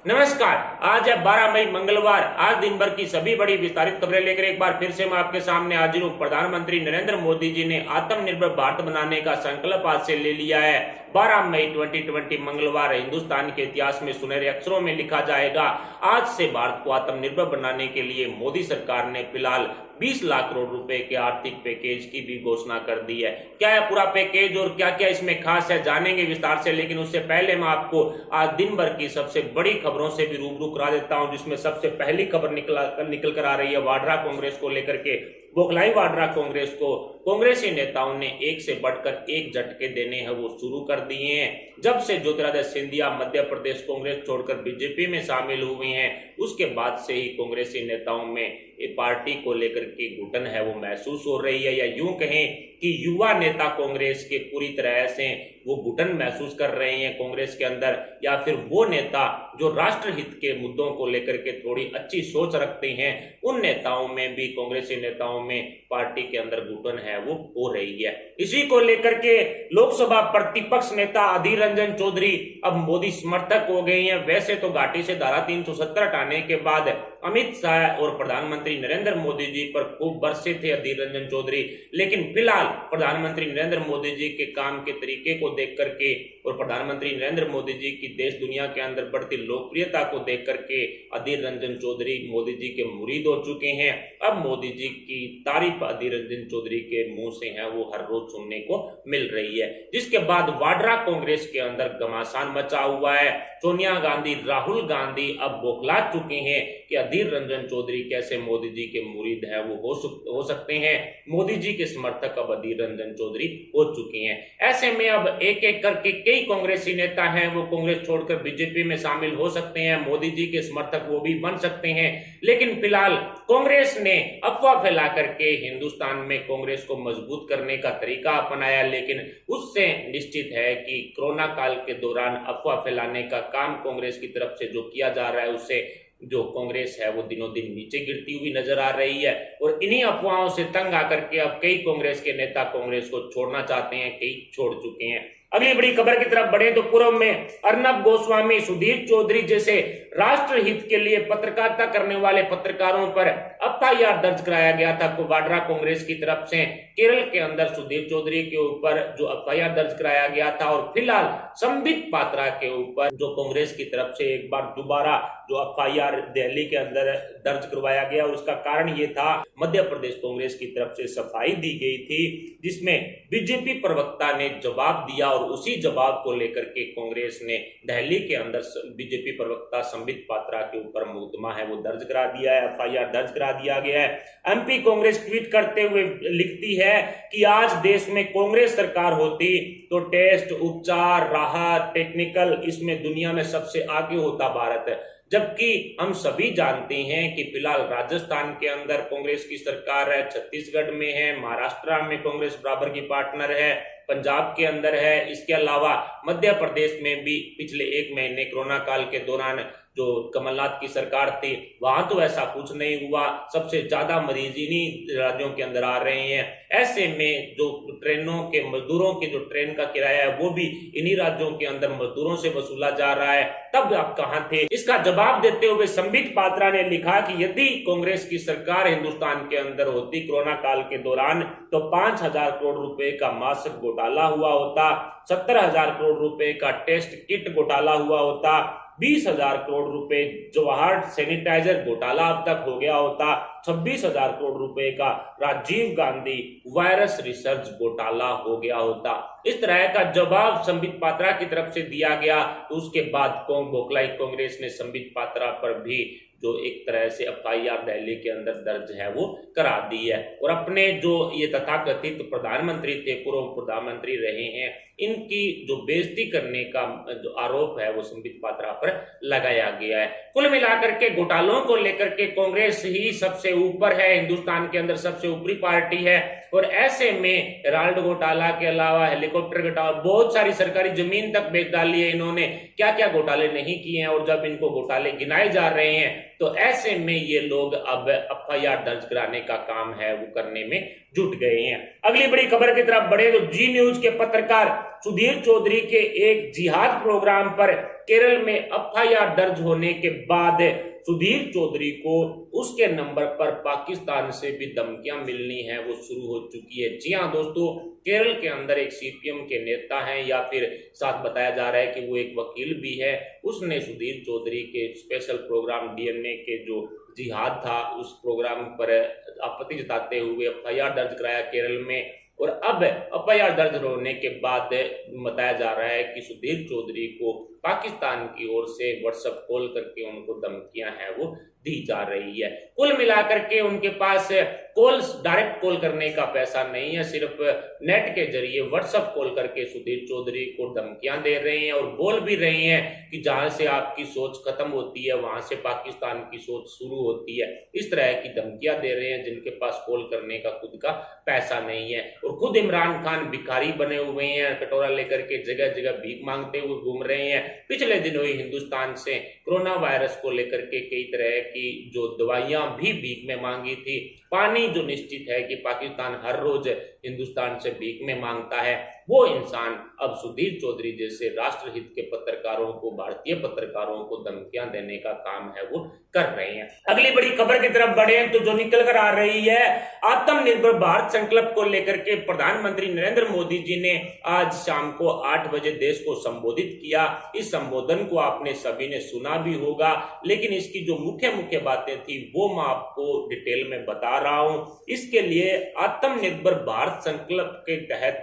नमस्कार। आज है 12 मई मंगलवार। आज दिन भर की सभी बड़ी विस्तारित खबरें लेकर एक बार फिर से मैं आपके सामने हाजिर हूँ। प्रधानमंत्री नरेंद्र मोदी जी ने आत्मनिर्भर भारत बनाने का संकल्प आज से ले लिया है। 12 मई 2020 मंगलवार हिंदुस्तान के इतिहास में सुनहरे अक्षरों में लिखा जाएगा। आज से भारत को आत्मनिर्भर बनाने के लिए मोदी सरकार ने फिलहाल 20 लाख करोड़ रुपए के आर्थिक पैकेज की भी घोषणा कर दी है। क्या है पूरा पैकेज और क्या क्या इसमें खास है, जानेंगे विस्तार से। लेकिन उससे पहले मैं आपको आज दिन भर की सबसे बड़ी खबरों से भी रूबरू करा देता हूं, जिसमें सबसे पहली खबर निकल कर आ रही है वाड्रा कांग्रेस को लेकर के। बौखलाई वाड्रा कांग्रेस को कांग्रेसी नेताओं ने एक से बढ़कर एक झटके देने हैं वो शुरू कर दिए हैं। जब से ज्योतिरादित्य सिंधिया मध्य प्रदेश कांग्रेस छोड़कर बीजेपी में शामिल हुए हैं, उसके बाद से ही कांग्रेसी नेताओं में ये पार्टी को लेकर के घुटन है वो महसूस हो रही है, या यूं कहें कि युवा नेता कांग्रेस के पूरी तरह से वो घुटन महसूस कर रहे हैं कांग्रेस के अंदर, या फिर वो नेता जो राष्ट्रहित के मुद्दों को लेकर के थोड़ी अच्छी सोच रखते हैं, उन नेताओं में भी, कांग्रेसी नेताओं में पार्टी के अंदर घुटन है वो हो रही है। इसी को लेकर के लोकसभा प्रतिपक्ष नेता अधीर रंजन चौधरी अब मोदी समर्थक हो गए हैं। वैसे तो घाटी से धारा 370 हटाने के बाद अमित शाह और प्रधानमंत्री नरेंद्र मोदी जी पर खूब बरसे थे अधीर रंजन चौधरी, लेकिन फिलहाल प्रधानमंत्री नरेंद्र मोदी जी के काम के तरीके को देख करके और प्रधानमंत्री नरेंद्र मोदी जी की देश दुनिया के अंदर बढ़ती लोकप्रियता को देख करके अधीर रंजन चौधरी मोदी जी के मुरीद हो चुके हैं। अब मोदी जी की तारीफ अधीर रंजन चौधरी के मुंह से है वो हर रोज सुनने को मिल रही है। जिसके बाद वाड्रा कांग्रेस के अंदर घमासान मचा हुआ है। सोनिया गांधी, राहुल गांधी अब बौखला चुके हैं कि अधीर रंजन चौधरी कैसे मोदी जी के मुरीद हैं वो हो सकते हैं। मोदी जी के समर्थक अब अधीर रंजन चौधरी हो चुके हैं। ऐसे में अब एक एक करके कई कांग्रेसी नेता हैं वो कांग्रेस छोड़कर बीजेपी में शामिल हो सकते हैं। मोदी जी के समर्थक वो भी बन सकते हैं। लेकिन फिलहाल कांग्रेस ने अफवाह फैला करके हिंदुस्तान में कांग्रेस को मजबूत करने का तरीका अपनाया, लेकिन उससे निश्चित है कि कोरोना काल के दौरान अफवाह फैलाने का काम कांग्रेस की तरफ से जो किया जा रहा है, उससे जो कांग्रेस है वो दिनों दिन नीचे गिरती हुई नजर आ रही है। और इन्हीं अफवाहों से तंग आकर के अब कई कांग्रेस के नेता कांग्रेस को छोड़ना चाहते हैं, कई छोड़ चुके हैं। अगली बड़ी खबर की तरफ बढ़े तो पूर्व में अर्नब गोस्वामी, सुधीर चौधरी जैसे राष्ट्रहित के लिए पत्रकारिता करने वाले पत्रकारों पर एफआईआर दर्ज कराया गया था वाड्रा कांग्रेस की तरफ से। केरल के अंदर सुधीर चौधरी के ऊपर जो एफआईआर दर्ज कराया गया था, और फिलहाल संबित पात्रा के ऊपर जो कांग्रेस की तरफ से एक बार दोबारा जो एफआईआर दिल्ली के अंदर दर्ज करवाया गया, उसका कारण ये था मध्य प्रदेश कांग्रेस की तरफ से सफाई दी गई थी, जिसमें बीजेपी प्रवक्ता ने जवाब दिया, और उसी जवाब को लेकर के कांग्रेस ने दिल्ली के अंदर बीजेपी प्रवक्ता संबित पात्रा के ऊपर मुकदमा है वो दर्ज करा दिया है, एफआईआर दर्ज करा दिया गया है। एमपी कांग्रेस ट्वीट करते हुए लिखती है कि आज देश में कांग्रेस सरकार होती तो टेस्ट, उपचार, राहत, टेक्निकल, इसमें दुनिया में सबसे आगे होता भारत। जबकि हम सभी जानते हैं कि फिलहाल राजस्थान के अंदर कांग्रेस की सरकार है, छत्तीसगढ़ में है, महाराष्ट्र में कांग्रेस बराबर की पार्टनर है, पंजाब के अंदर है, इसके अलावा मध्य प्रदेश में भी पिछले एक महीने कोरोना काल के दौरान जो कमलनाथ की सरकार थी वहां तो ऐसा कुछ नहीं हुआ। सबसे ज्यादा मरीज इन्हीं राज्यों के अंदर आ रहे हैं। ऐसे में जो ट्रेनों के मजदूरों के जो ट्रेन का किराया है वो भी इन्हीं राज्यों के अंदर मजदूरों से वसूला जा रहा है। तब आप कहां थे? इसका जवाब देते हुए संबित पात्रा ने लिखा कि यदि कांग्रेस की सरकार हिंदुस्तान के अंदर होती कोरोना काल के दौरान तो 5,000 करोड़ रुपए का मास्क घोटाला हुआ होता, 70,000 करोड़ रुपए का टेस्ट किट घोटाला हुआ होता, 20,000 करोड़ रुपए जवाहर सैनिटाइजर घोटाला अब तक हो गया होता, 26,000 करोड़ रुपए का राजीव गांधी वायरस रिसर्च घोटाला हो गया होता। इस तरह का जवाब संबित पात्रा की तरफ से दिया गया। तो उसके बाद बौखलाई कांग्रेस ने संबित पात्रा पर भी जो एक तरह से एफआईआर दिल्ली के अंदर दर्ज है वो करा दी है, और अपने जो ये तथाकथित प्रधानमंत्री थे, पूर्व प्रधानमंत्री रहे हैं, इनकी जो बेइज्जती करने का जो आरोप है वो संबित पात्रा पर लगाया गया है। कुल मिलाकर के घोटालों को लेकर के कांग्रेस ही सबसे ऊपर है, हिंदुस्तान के अंदर सबसे ऊपरी पार्टी है। और ऐसे में राल्ड घोटाला के अलावा हेलीकॉप्टर घोटाला, बहुत सारी सरकारी जमीन तक बेच डाली है इन्होंने, क्या क्या घोटाले नहीं किए हैं। और जब इनको घोटाले गिनाए जा रहे हैं तो ऐसे में ये लोग अब एफआईआर दर्ज कराने का काम है वो करने में जुट गए हैं। अगली बड़ी खबर की तरफ बढ़े तो जी न्यूज के पत्रकार सुधीर चौधरी के एक जिहाद प्रोग्राम पर केरल में एफआईआर दर्ज होने के बाद सुधीर चौधरी को उसके नंबर पर पाकिस्तान से भी धमकियां मिलनी है वो शुरू हो चुकी है। जी हाँ दोस्तों, केरल के अंदर एक सीपीएम के नेता हैं या फिर साथ बताया जा रहा है कि वो एक वकील भी है। उसने सुधीर चौधरी के स्पेशल प्रोग्राम डीएनए के जो जिहाद था उस प्रोग्राम पर आपत्ति जताते हुए एफआईआर दर्ज कराया केरल में। और अब एफआईआर दर्ज होने के बाद बताया जा रहा है कि सुधीर चौधरी को पाकिस्तान की ओर से व्हाट्सएप कॉल करके उनको धमकियां हैं वो दी जा रही है। कुल मिलाकर के उनके पास डायरेक्ट कॉल करने का पैसा नहीं है, सिर्फ नेट के जरिए व्हाट्सएप कॉल करके सुधीर चौधरी को धमकियां दे रहे हैं और बोल भी रहे हैं कि जहां से आपकी सोच खत्म होती है वहां से पाकिस्तान की सोच शुरू होती है। इस तरह की धमकियां दे रहे हैं जिनके पास कॉल करने का खुद का पैसा नहीं है। और खुद इमरान खान भिखारी बने हुए हैं, कटोरा लेकर के जगह जगह भीख मांगते हुए घूम रहे हैं। पिछले दिनों ही हिंदुस्तान से कोरोना वायरस को लेकर के कई तरह की जो दवाइयां भी भीख में मांगी थी। पानी जो निश्चित है कि पाकिस्तान हर रोज हिंदुस्तान से भीख में मांगता है, वो इंसान अब सुधीर चौधरी जैसे राष्ट्रहित के पत्रकारों को, भारतीय पत्रकारों को धमकियां देने का काम है वो कर रहे हैं। अगली बड़ी खबर की तरफ बढ़े तो जो निकल कर आ रही है, आत्मनिर्भर भारत संकल्प को लेकर के प्रधानमंत्री नरेंद्र मोदी जी ने आज शाम को 8 बजे देश को संबोधित किया। इस संबोधन को आपने सभी ने सुना भी होगा, लेकिन इसकी जो मुख्य बातें थी वो मैं आपको डिटेल में बता रहा हूं। इसके लिए आत्मनिर्भर भारत संकल्प के तहत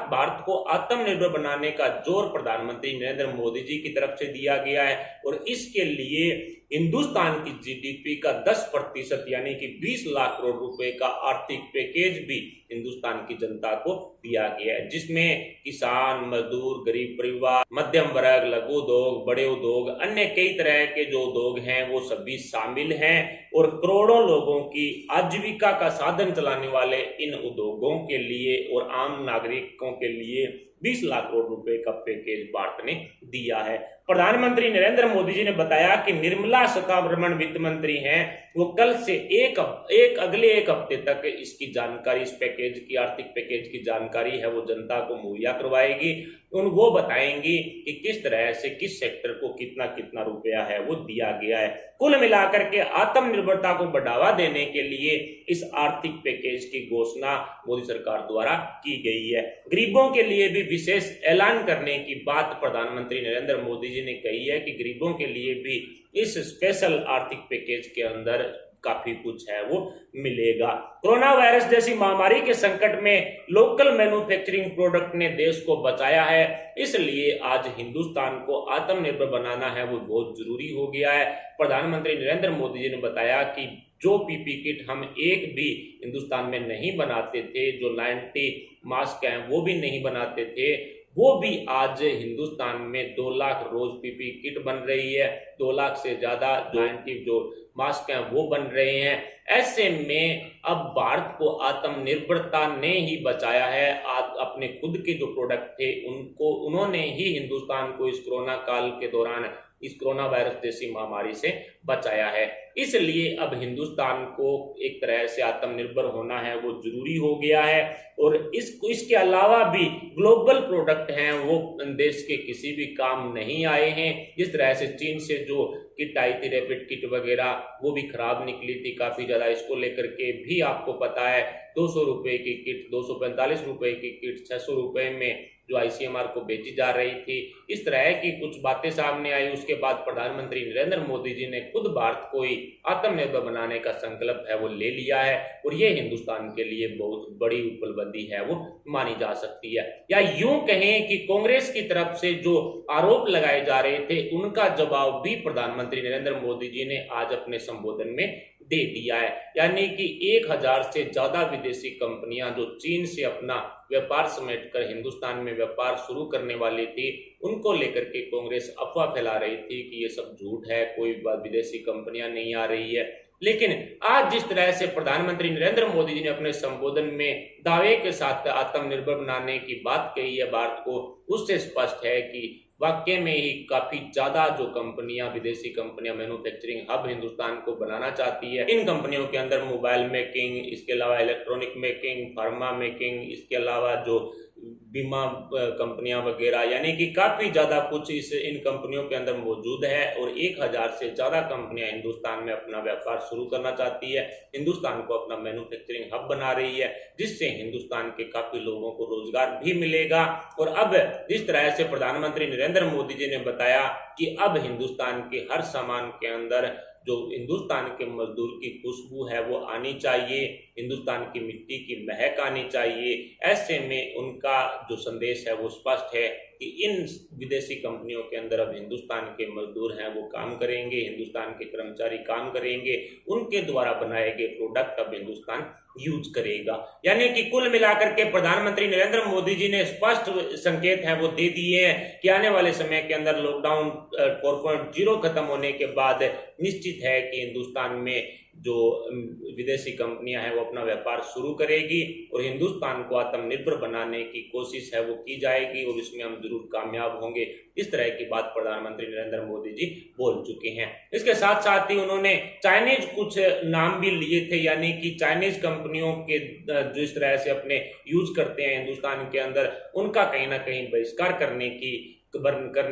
भारत को आत्मनिर्भर बनाने का जोर प्रधानमंत्री नरेंद्र मोदी जी की तरफ से दिया गया है। और इसके लिए हिंदुस्तान की जीडीपी का 10% यानी कि 20 लाख करोड़ रुपए का आर्थिक पैकेज भी हिंदुस्तान की जनता को दिया गया है, जिसमें किसान, मजदूर, गरीब परिवार, मध्यम वर्ग, लघु उद्योग, बड़े उद्योग, अन्य कई तरह के जो उद्योग हैं वो सभी शामिल हैं। और करोड़ों लोगों की आजीविका का साधन चलाने वाले इन उद्योगों के लिए और आम नागरिकों के लिए 20 लाख करोड़ रुपए का पैकेज भारत ने दिया है। प्रधानमंत्री नरेंद्र मोदी जी ने बताया कि निर्मला सीतारमण वित्त मंत्री हैं, वो कल से अगले एक हफ्ते तक इसकी जानकारी, इस पैकेज की, आर्थिक पैकेज की जानकारी है वो जनता को मुहैया करवाएगी। वो बताएंगी कि किस तरह से किस सेक्टर को कितना कितना रुपया है वो दिया गया है। कुल मिलाकर के आत्मनिर्भरता को बढ़ावा देने के लिए इस आर्थिक पैकेज की घोषणा मोदी सरकार द्वारा की गई है। गरीबों के लिए भी विशेष ऐलान करने की बात प्रधानमंत्री नरेंद्र मोदी जी ने कही है कि गरीबों के लिए भी इस स्पेशल आर्थिक पैकेज के अंदर काफी कुछ है वो मिलेगा। कोरोना वायरस जैसी महामारी के संकट में लोकल मैन्युफैक्चरिंग प्रोडक्ट ने देश को बचाया है, इसलिए आज हिंदुस्तान को आत्मनिर्भर बनाना है वो बहुत जरूरी हो गया है। प्रधानमंत्री नरेंद्र मोदी जी ने बताया कि जो पीपी किट हम एक भी हिंदुस्तान में नहीं बनाते थे, जो 90 मास्क हैं वो भी नहीं बनाते थे, वो भी आज हिंदुस्तान में 2 लाख रोज पीपी किट बन रही है। 2 लाख से ज्यादा जो मास्क हैं वो बन रहे हैं। ऐसे में अब भारत को आत्मनिर्भरता ने ही बचाया है। अपने खुद के जो प्रोडक्ट थे उन्होंने ही हिंदुस्तान को इस कोरोना काल के दौरान, इस कोरोना वायरस जैसी महामारी से बचाया है। इसलिए अब हिंदुस्तान को एक तरह से आत्मनिर्भर होना है वो जरूरी हो गया है। और इसके अलावा भी ग्लोबल प्रोडक्ट हैं वो देश के किसी भी काम नहीं आए हैं। जिस तरह से चीन से जो किट आई थी, रैपिड किट वगैरह, वो भी खराब निकली थी काफी ज्यादा। इसको लेकर के भी आपको पता है 200 रुपए की किट, 245 रुपए की किट 600 रुपए में जो आईसीएमआर को बेची जा रही थी। इस तरह की कुछ बातें सामने आई। उसके बाद प्रधानमंत्री नरेंद्र मोदी जी ने खुद भारत को ही आत्मनिर्भर बनाने का संकल्प है वो ले लिया है। और ये हिंदुस्तान के लिए बहुत बड़ी उपलब्धि है वो मानी जा सकती है। या यूं कहें कि कांग्रेस की तरफ से जो आरोप लगाए जा रहे थे उनका जवाब भी प्रधानमंत्री नरेंद्र मोदी जी ने आज अपने संबोधन में दे दिया है। यानी कि 1000 से ज्यादा विदेशी कंपनियां जो चीन से अपना व्यापार समेटकर हिंदुस्तान में व्यापार शुरू करने वाली थी, उनको लेकर के कांग्रेस अफवाह फैला रही थी कि ये सब झूठ है, कोई विदेशी कंपनियां नहीं आ रही है। लेकिन आज जिस तरह से प्रधानमंत्री नरेंद्र मोदी जी ने अपने संबोधन में दावे के साथ आत्मनिर्भर बनाने की बात कही है भारत को, उससे स्पष्ट है कि वाकई में ही काफी ज्यादा जो कंपनियां, विदेशी कंपनियां मैन्युफैक्चरिंग हब हिंदुस्तान को बनाना चाहती है। इन कंपनियों के अंदर मोबाइल मेकिंग, इसके अलावा इलेक्ट्रॉनिक मेकिंग, फार्मा मेकिंग, इसके अलावा जो बीमा कंपनियां वगैरह, यानी कि काफी ज्यादा कुछ इन कंपनियों के अंदर मौजूद है। और 1000 से ज्यादा कंपनियां हिंदुस्तान में अपना व्यापार शुरू करना चाहती है, हिंदुस्तान को अपना मैन्युफैक्चरिंग हब बना रही है, जिससे हिंदुस्तान के काफी लोगों को रोजगार भी मिलेगा। और अब जिस तरह से प्रधानमंत्री नरेंद्र मोदी जी ने बताया कि अब हिंदुस्तान के हर सामान के अंदर जो हिंदुस्तान के मजदूर की खुशबू है वो आनी चाहिए, हिंदुस्तान की मिट्टी की महक आनी चाहिए, ऐसे में उनका जो संदेश है वो स्पष्ट है कि इन विदेशी कंपनियों के अंदर अब हिंदुस्तान के मजदूर हैं वो काम करेंगे, हिंदुस्तान के कर्मचारी काम करेंगे, उनके द्वारा बनाए गए प्रोडक्ट अब हिंदुस्तान यूज करेगा। यानी कि कुल मिलाकर के प्रधानमंत्री नरेंद्र मोदी जी ने स्पष्ट संकेत है वो दे दिए हैं कि आने वाले समय के अंदर लॉकडाउन 4.0 खत्म होने के बाद निश्चित है कि हिंदुस्तान में जो विदेशी कंपनियां हैं वो अपना व्यापार शुरू करेगी और हिंदुस्तान को आत्मनिर्भर बनाने की कोशिश है वो की जाएगी और इसमें हम जरूर कामयाब होंगे। इस तरह की बात प्रधानमंत्री नरेंद्र मोदी जी बोल चुके हैं। इसके साथ साथ ही उन्होंने चाइनीज कुछ नाम भी लिए थे, यानी कि चाइनीज कंपनियों के जो इस तरह से अपने यूज करते हैं हिंदुस्तान के अंदर, उनका कहीं ना कहीं बहिष्कार करने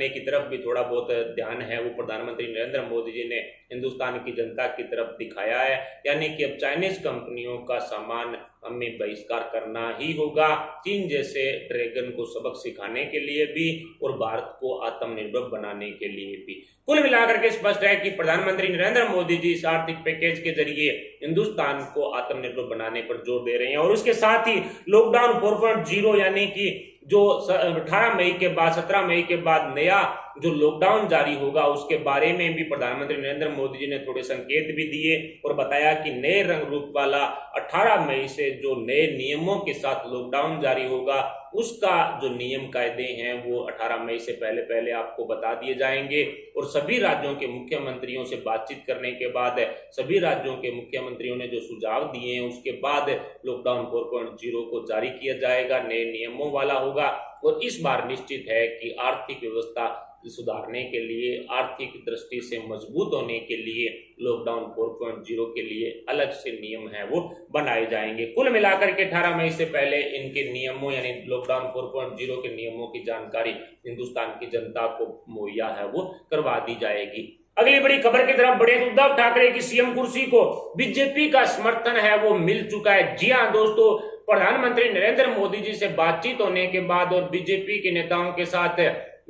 की तरफ भी थोड़ा बहुत ध्यान है वो प्रधानमंत्री नरेंद्र मोदी जी ने हिंदुस्तान की जनता की तरफ दिखाया है। यानी कि अब चाइनीज कंपनियों का सामान हमें बहिष्कार करना ही होगा, चीन जैसे ड्रैगन को सबक सिखाने के लिए भी और भारत को आत्मनिर्भर बनाने के लिए भी। कुल मिलाकर के स्पष्ट है कि प्रधानमंत्री नरेंद्र मोदी जी इस आर्थिक पैकेज के जरिए हिंदुस्तान को आत्मनिर्भर बनाने पर जोर दे रहे हैं और उसके साथ ही लॉकडाउन 4.0 यानी कि जो 18 मई के बाद 17 मई के बाद नया जो लॉकडाउन जारी होगा उसके बारे में भी प्रधानमंत्री नरेंद्र मोदी जी ने थोड़े संकेत भी दिए और बताया कि नए रंग रूप वाला 18 मई से जो नए नियमों के साथ लॉकडाउन जारी होगा उसका जो नियम कायदे हैं वो 18 मई से पहले आपको बता दिए जाएंगे। और सभी राज्यों के मुख्यमंत्रियों से बातचीत करने के बाद सभी राज्यों के मुख्यमंत्रियों ने जो सुझाव दिए हैं उसके बाद लॉकडाउन 4.0 को जारी किया जाएगा, नए नियमों वाला होगा। और इस बार निश्चित है कि आर्थिक व्यवस्था सुधारने के लिए, आर्थिक दृष्टि से मजबूत होने के लिए लॉकडाउन 4.0 के लिए अलग से नियम है वो बनाए जाएंगे। कुल मिलाकर के 18 मई से पहले इनके नियमों यानी लॉकडाउन 4.0 के नियमों की जानकारी हिंदुस्तान की जनता को मुहैया है वो करवा दी जाएगी। अगली बड़ी खबर की तरफ बढ़े। उद्धव ठाकरे की सीएम कुर्सी को बीजेपी का समर्थन है वो मिल चुका है। जी हाँ दोस्तों, प्रधानमंत्री नरेंद्र मोदी जी से बातचीत होने के बाद और बीजेपी के नेताओं के साथ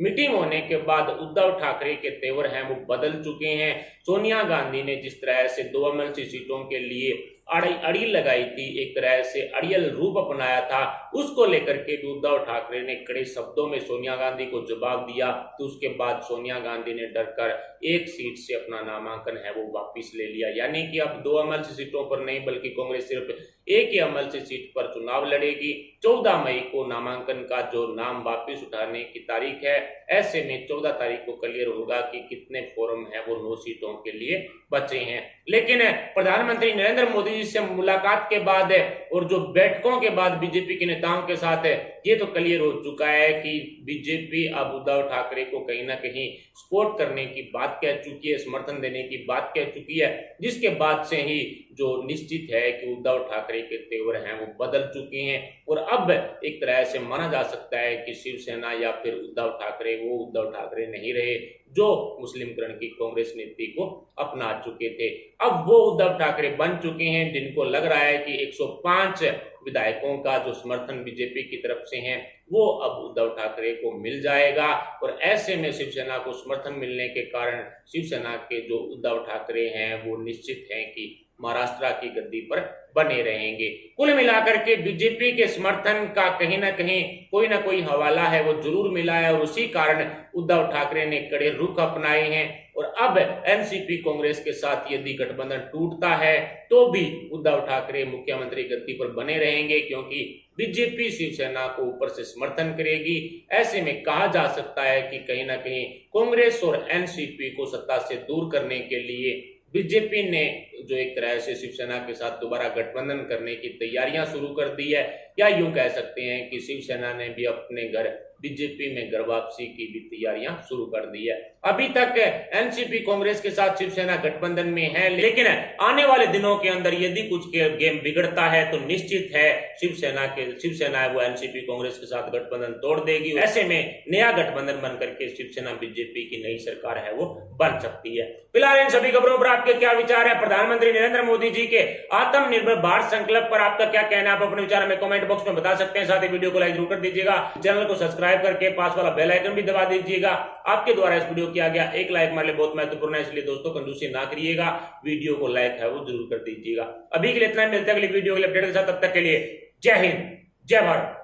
मीटिंग होने के बाद उद्धव ठाकरे के तेवर हैं वो बदल चुके हैं। सोनिया गांधी ने जिस तरह से 2 एमएलसी सीटों के लिए अड़ी लगाई थी, एक तरह से अड़ियल रूप अपनाया था, उसको लेकर के भी उद्धव ठाकरे ने कड़े शब्दों में सोनिया गांधी को जवाब दिया। तो उसके बाद सोनिया गांधी ने डरकर एक सीट से अपना नामांकन है वो वापिस ले लिया। यानी कि अब 2 एमएलसी सीटों पर नहीं बल्कि कांग्रेस सिर्फ एक ही एमएलसी सीट पर चुनाव लड़ेगी। 14 मई को नामांकन का जो नाम वापिस उठाने की तारीख है, ऐसे में 14 तारीख को क्लियर होगा कि कितने फॉर्म है वो 9 सीटों के लिए बचे हैं। लेकिन प्रधानमंत्री नरेंद्र मोदी जी से मुलाकात के बाद और जो बैठकों के बाद बीजेपी के नेताओं के साथ ये तो क्लियर हो चुका है कि बीजेपी अब उद्धव ठाकरे को कहीं ना कहीं सपोर्ट करने की बात कह चुकी है, समर्थन देने की बात कह चुकी है, जिसके बाद से ही जो निश्चित है कि उद्धव ठाकरे के तेवर हैं वो बदल चुके हैं। और अब एक तरह से माना जा सकता है कि शिवसेना या फिर उद्धव ठाकरे वो उद्धव ठाकरे नहीं रहे जो मुस्लिमकरण की कांग्रेस नीति को अपना चुके थे। अब वो उद्धव ठाकरे बन चुके हैं जिनको लग रहा है कि 105 विधायकों का जो समर्थन बीजेपी की तरफ से है वो अब उद्धव ठाकरे को मिल जाएगा। और ऐसे में शिवसेना को समर्थन मिलने के कारण शिवसेना के जो उद्धव ठाकरे हैं वो निश्चित हैं कि महाराष्ट्र की गद्दी पर बने रहेंगे। कुल मिलाकर के बीजेपी के समर्थन का कहीं ना कोई हवाला है वो जरूर मिला है और उसी कारण उद्धव ठाकरे ने कड़े रुख अपनाए हैं। और अब एनसीपी कांग्रेस के साथ यदि गठबंधन टूटता है तो भी उद्धव ठाकरे मुख्यमंत्री गद्दी पर बने रहेंगे, क्योंकि बीजेपी शिवसेना को ऊपर से समर्थन करेगी। ऐसे में कहा जा सकता है कि कहीं ना कहीं कांग्रेस और एनसीपी को सत्ता से दूर करने के लिए बीजेपी ने जो एक तरह से शिवसेना के साथ दोबारा गठबंधन करने की तैयारियां शुरू कर दी है, या यूं कह सकते हैं कि शिवसेना ने भी अपने घर बीजेपी में घर वापसी की भी तैयारियां शुरू कर दी है। अभी तक एनसीपी कांग्रेस के साथ शिवसेना गठबंधन में है, लेकिन आने वाले दिनों के अंदर यदि कुछ गेम बिगड़ता है तो निश्चित है शिवसेना है वो एनसीपी कांग्रेस के साथ गठबंधन तोड़ देगी। ऐसे में नया गठबंधन बन करके शिवसेना बीजेपी की नई सरकार है वो बन सकती है। फिलहाल इन सभी खबरों पर आपके क्या विचार है? प्रधानमंत्री नरेंद्र मोदी जी के आत्मनिर्भर भारत संकल्प पर आपका क्या कहना है? आप अपने विचार हमें कमेंट बॉक्स में बता सकते हैं। साथ ही वीडियो को लाइक जरूर कर दीजिएगा, चैनल को सब्सक्राइब करके पास वाला बेल आइकन भी दबा दीजिएगा। आपके द्वारा इस वीडियो किया गया एक लाइक हमारे लिए बहुत महत्वपूर्ण है, इसलिए दोस्तों कंजूसी ना करिएगा, वीडियो को लाइक है वो जरूर कर दीजिएगा। अभी के लिए इतना, मिलते हैं अगली वीडियो के अपडेट के साथ, तब तक के लिए जय हिंद जय भारत।